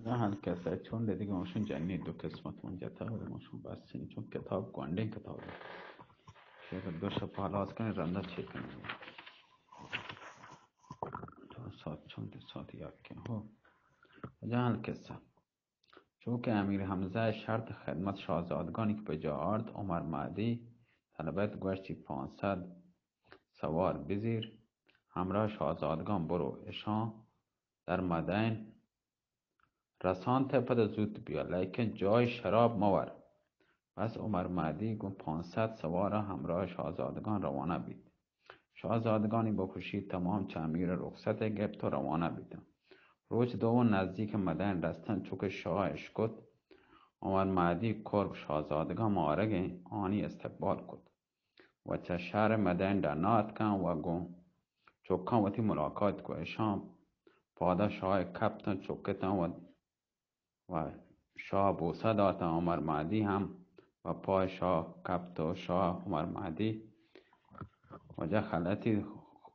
نه هلکسه چون دیگه ماشون جنگی دو قسمت اونجا تا ماشون بستین چون کتاب گوانده کتاب شاید دو شب حالا کنی رنده چی کنی دو ساعت چون دو ساعت یک کن هو جا هلکسه چون که امیر حمزه شرط خدمت شاهزادگانی که به جا آورد عمر مهدی طلبت گوشتی 500 سوار بزیر همراه شاهزادگان برو اشان در مدین رسان تپد زود بیا لیکن جای شراب مور پس عمر مهدی گفت 500 سوار همراه شاهزادگان روانه بید شاهزادگانی با خوشی تمام چه امیر رخصت گرفت و روانه بیدند روز دوم نزدیک مدین رستند چون که شاه اشکت عمر مهدی قرب شاهزادگان معارگ آنی استقبال کد و چه شهر مدین در نات کن و گو چوکان وتی ملاقات کو اشام پادا شاه کپتن چوکتن و شاه بوسه دادن عمر مهدی هم و پای شاه کپت و شاه عمر مهدی و جا خلعتی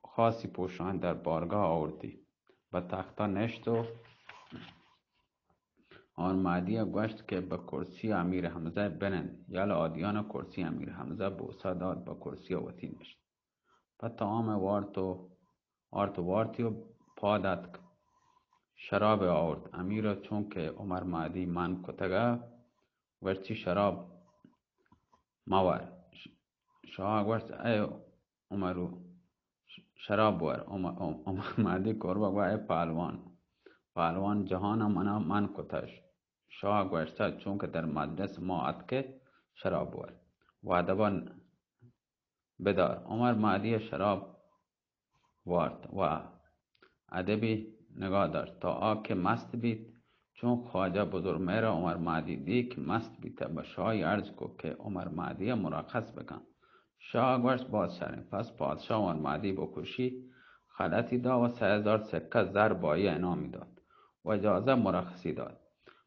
خاصی پوشان در بارگاه آوردی به تخته نشت و عمر مهدی گوشت که به کرسی امیر حمزه بنند یل آدیان کرسی امیر حمزه بوسه داد به کرسی وتی نشت پس تمام وارتی و پادت شراب آورد امیر چون که عمر مهدی من کتگه ورچی شراب مور شاه گوشت ای عمرو شراب بور عمر مهدی کربه گوه ای پهلوان جهان من کتش شاه گوشت چون که در مجلس ما اتکه شراب بور و ادبا بدار عمر مهدی شراب وارد و ادبی نگاه داشت تا آکه مست بید چون خواجه بزرگمهر عمر مهدی دید که مست بیته به شاه عرض کو که عمر مهدی مرخص بکن شاه گوشت باز شرم پس پادشاه عمر مهدی بکشی خلعتی داد و 3000 سکه زر بایه انعامی داد و اجازه مرخصی داد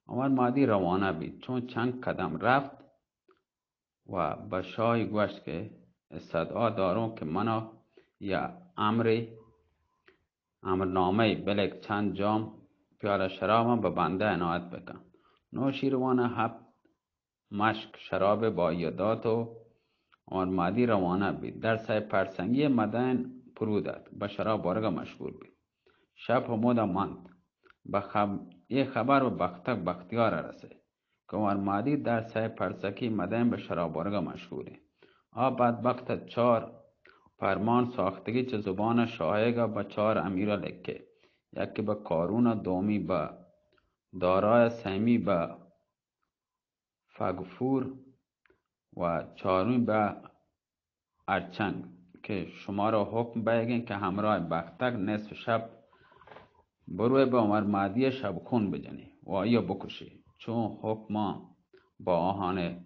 عمر مهدی روانه بید چون چند قدم رفت و به شاه گوشت که استدعا دارم که منو یا امرنامه بلک چند جام پیاله شرابم به بنده عنایت بکن نوشیروان 7 مشک شراب با یادات و عمر مهدی روانه بید در سه پرسنگی مدین پرودت به شراب بارگاه مشغول بید شب همودا ماند یه خبر به بختیار رسید که عمر مهدی در سه پرسکی مدین به شراب بارگاه مشغوله بدبخت 4 فرمان ساختگی چه زبان شاهگه به 4 امیر لکه یکی به قارون دومی به دارای سیمی به فگفور و چهارمی به ارچنگ که شما را حکم بگین که همراه بختک نصف شب بروی به عمر مهدی شبخون بجنی و آیا بکشی چون حکم با آهان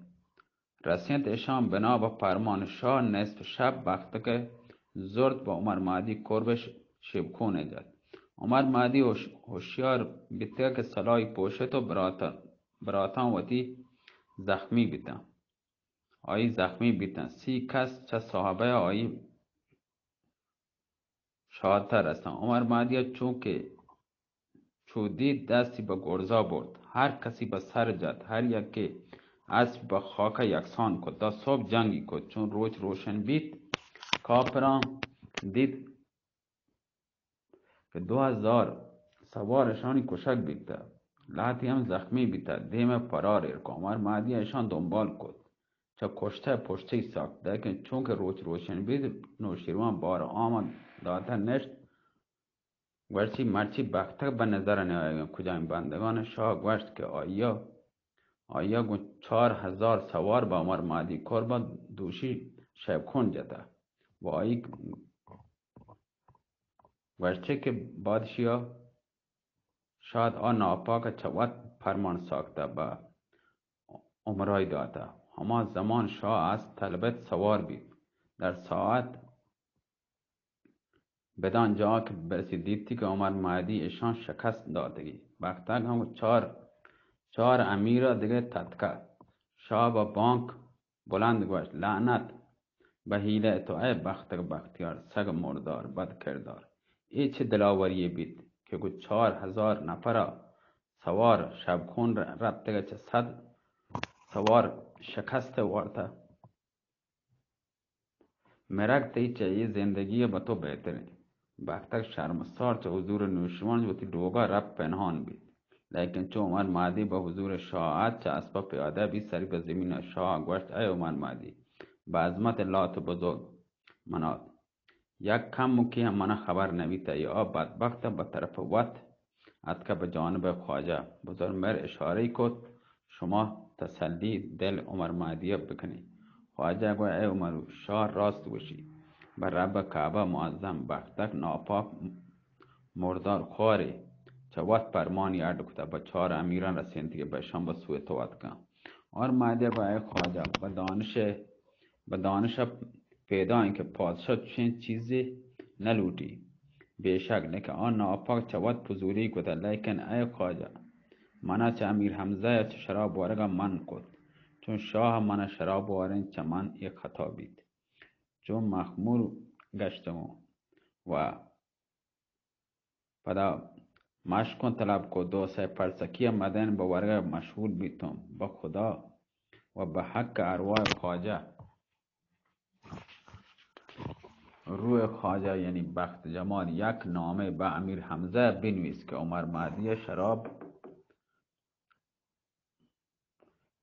رسید اشان بنا به فرمان شاه نصف شب بختک زرد با عمر مهدی قربش شبخون ایجاد عمر مهدی هوشیار بیته که سلاحی پوشت و براتان وتی زخمی بیتن آیی زخمی بیتن 30 کس چه صحابه آیی شادتر هستن عمر مهدی چون که چودید دستی به گرزا برد هر کسی به سر جد هر یکی اسب به خاک یکسان کد تا صبح جنگی کد چون روز روشن بید کافران دید که 2000 سوارشانی کشک بیته لحتی هم زخمی بیته دیم فرار ارکو عمر مهدی ایشان دنبال کد چه کشته پشتی ساخت لیکن چون که روز روشن بید نوشیروان بار آمد داده نشت گوشتی مرچی بختک به نظر نیاید کجا این بندگان شاه گوشت که آیا گو 4000 سوار به عمر مهدی کربا دوشی شبخون جده و آیی گوشتی که بادشیا شاید ناپاک چوت فرمان ساخته به عمرای داده هما زمان شاه از طلبت سوار بید در ساعت بدان جا که برسی دیدی که عمر مهدی ایشان شکست دادگی بختک هم 4 امیر دیگه تدکه شاه با بانک بلند گوشت لعنت به حیله تو ای بختک بختیار سگ مردار بد کردار ای چه دلاوری بید که 4000 نفر سوار شبخون رفته چه صد سوار شکست وارتا مرگ تی چه زندگی به تو بهتره بختک شرمسار چه حضور نوشوان وتی دوگا رب پنهان بید لیکن چو عمر مادی به حضور شاعت چه اسبا پیاده بی سری به زمین شاه گوشت ای عمر مادی به عظمت لات بزرگ مناد یک کم مکی هم من خبر نویته یا بدبخت به طرف وقت اتکه به جانب خواجه بزرگ مر اشاره کد شما تسلی دل عمر مادی بکنی خواجه گوی ای عمر شاه راست وشی بر رب کعبه معظم بختک ناپاک مردار خواری چه وقت فرمانی ارد کده به 4 امیران رسینتی به شام به سوی تو کن اور مادی گوی ای خواجه به دانش پیدا اینکه پادشاه چین چیزی نلوٹی بیشک لیکن آن ناپاک چه وقت پزوری کده لیکن ای خواجه منا چه امیر حمزه چه شراب وارگا من کد چون شاه منا شراب وارن چه من یک خطا بید چون مخمور گشتم و پدا مشکن طلب کو دو سه پرسکی مدن به ورگه مشغول بیتم به خدا و به حق ارواح خواجه روح خواجه یعنی بخت جمال یک نامه به امیر حمزه بنویس که عمر مهدی شراب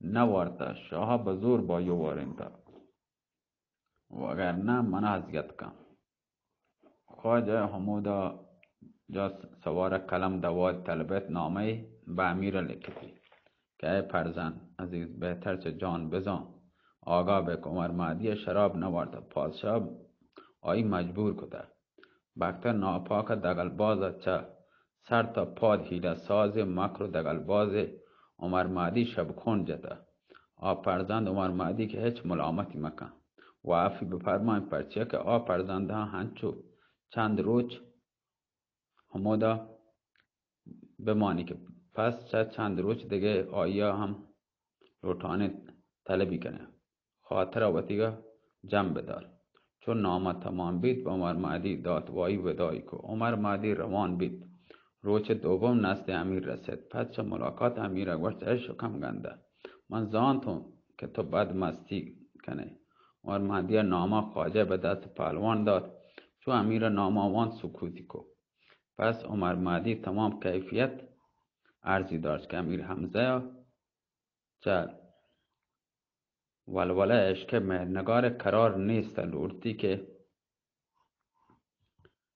نوارده شاه به زور با یو وارنده وگرنه من اذیت کن خواجه حمودا جا سوار کلم دواد طلبت نامه به امیر لکتی که ای فرزند عزیز بهتر چه جان بزان آگاه به که عمر مهدی شراب نوارده پادشاه آیی مجبور کده بختر ناپاک دگلباز چه سر تا پاد حیله ساز مکر و دگلباز عمر مهدی شبخون جده فرزند عمر مهدی که هیچ ملامتی مکن و عفی بفرمای پرچه که فرزند ها هنچو چند روز همودا بمانی که پس چند روز دیگه آیا هم لوٹانه طلبی کنه خاطر وطیگا جمع بدار چون نامه تمام بید به عمر مهدی داد وای ودایی که عمر مهدی روان بید روز دوم نزد امیر رسید پس چه ملاقات امیر گوشت ای شکم گنده من زانتم که تو بد مستی کنه عمر مهدی نامه خواجه به دست پهلوان داد چو امیر نامه وان سکوتی کو پس عمر مهدی تمام کیفیت عرضی داشت که امیر حمزه چه ولوله عشق مهرنگار قرار نیست لورتی که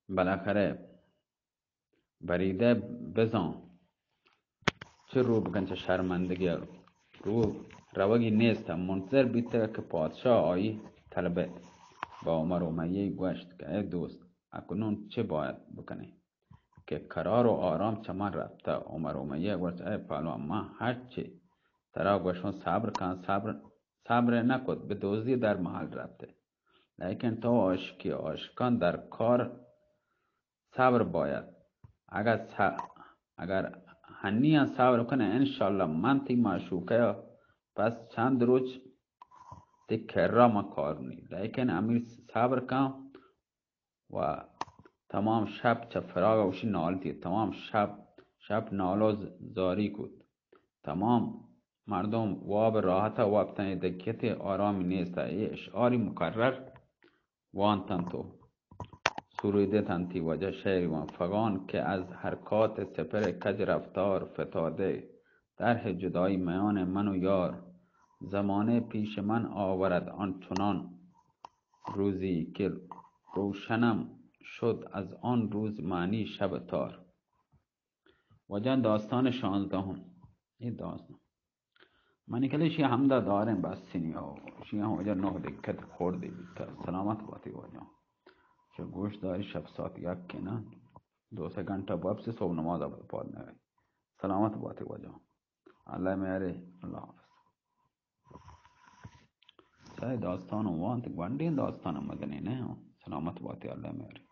بالاخره بریده بزان چه رو بکن چه شرمندگی رو روگی نیست منتظر بیته که پادشاه آیی طلبت با عمر امیه گوشت که ای دوست اکنون چه باید بکنی که قرار و آرام چمن رفته عمر امیه گوشت ای پهلوان من هرچی ترا گوشون صبر کن صبر نکد به دوزی در محل رفته لیکن تو عاشقان در کار صبر باید اگر هنیا صبر کنه انشالله من تی معشوقه پس چند روز تی کرا ما کارونی لیکن امیر صبر کن و تمام شب چه فراغ وشی نالتی تمام شب نالو زاری کود تمام مردم واب راحت وابتن دکیت آرامی نیست ای اشعاری مکرر وان تنتو سروده تنتی وجه شعری وان فغان که از حرکات سپر کج رفتار فتاده طرح جدایی میان من و یار زمانه پیش من آورد آنچنان روزی که روشنم شد از آن روز معنی شب تار وجه داستان 16 این داستان منی کلی شیعه همدا داریم بس سینیا و شیعه هم وجه نه دکت خورده بیتا سلامت باتی وجه چه گوش داری شب ساعت یک که نه 2-3 घंटा बाप से صبح नमाज अब पढ़ने गए सलामत बात है वजह अल्लाह मेरे अल्लाह शायद दास्तान हुआ तो वनडे दास्तान मदनी ने सलामत बात है अल्लाह मेरे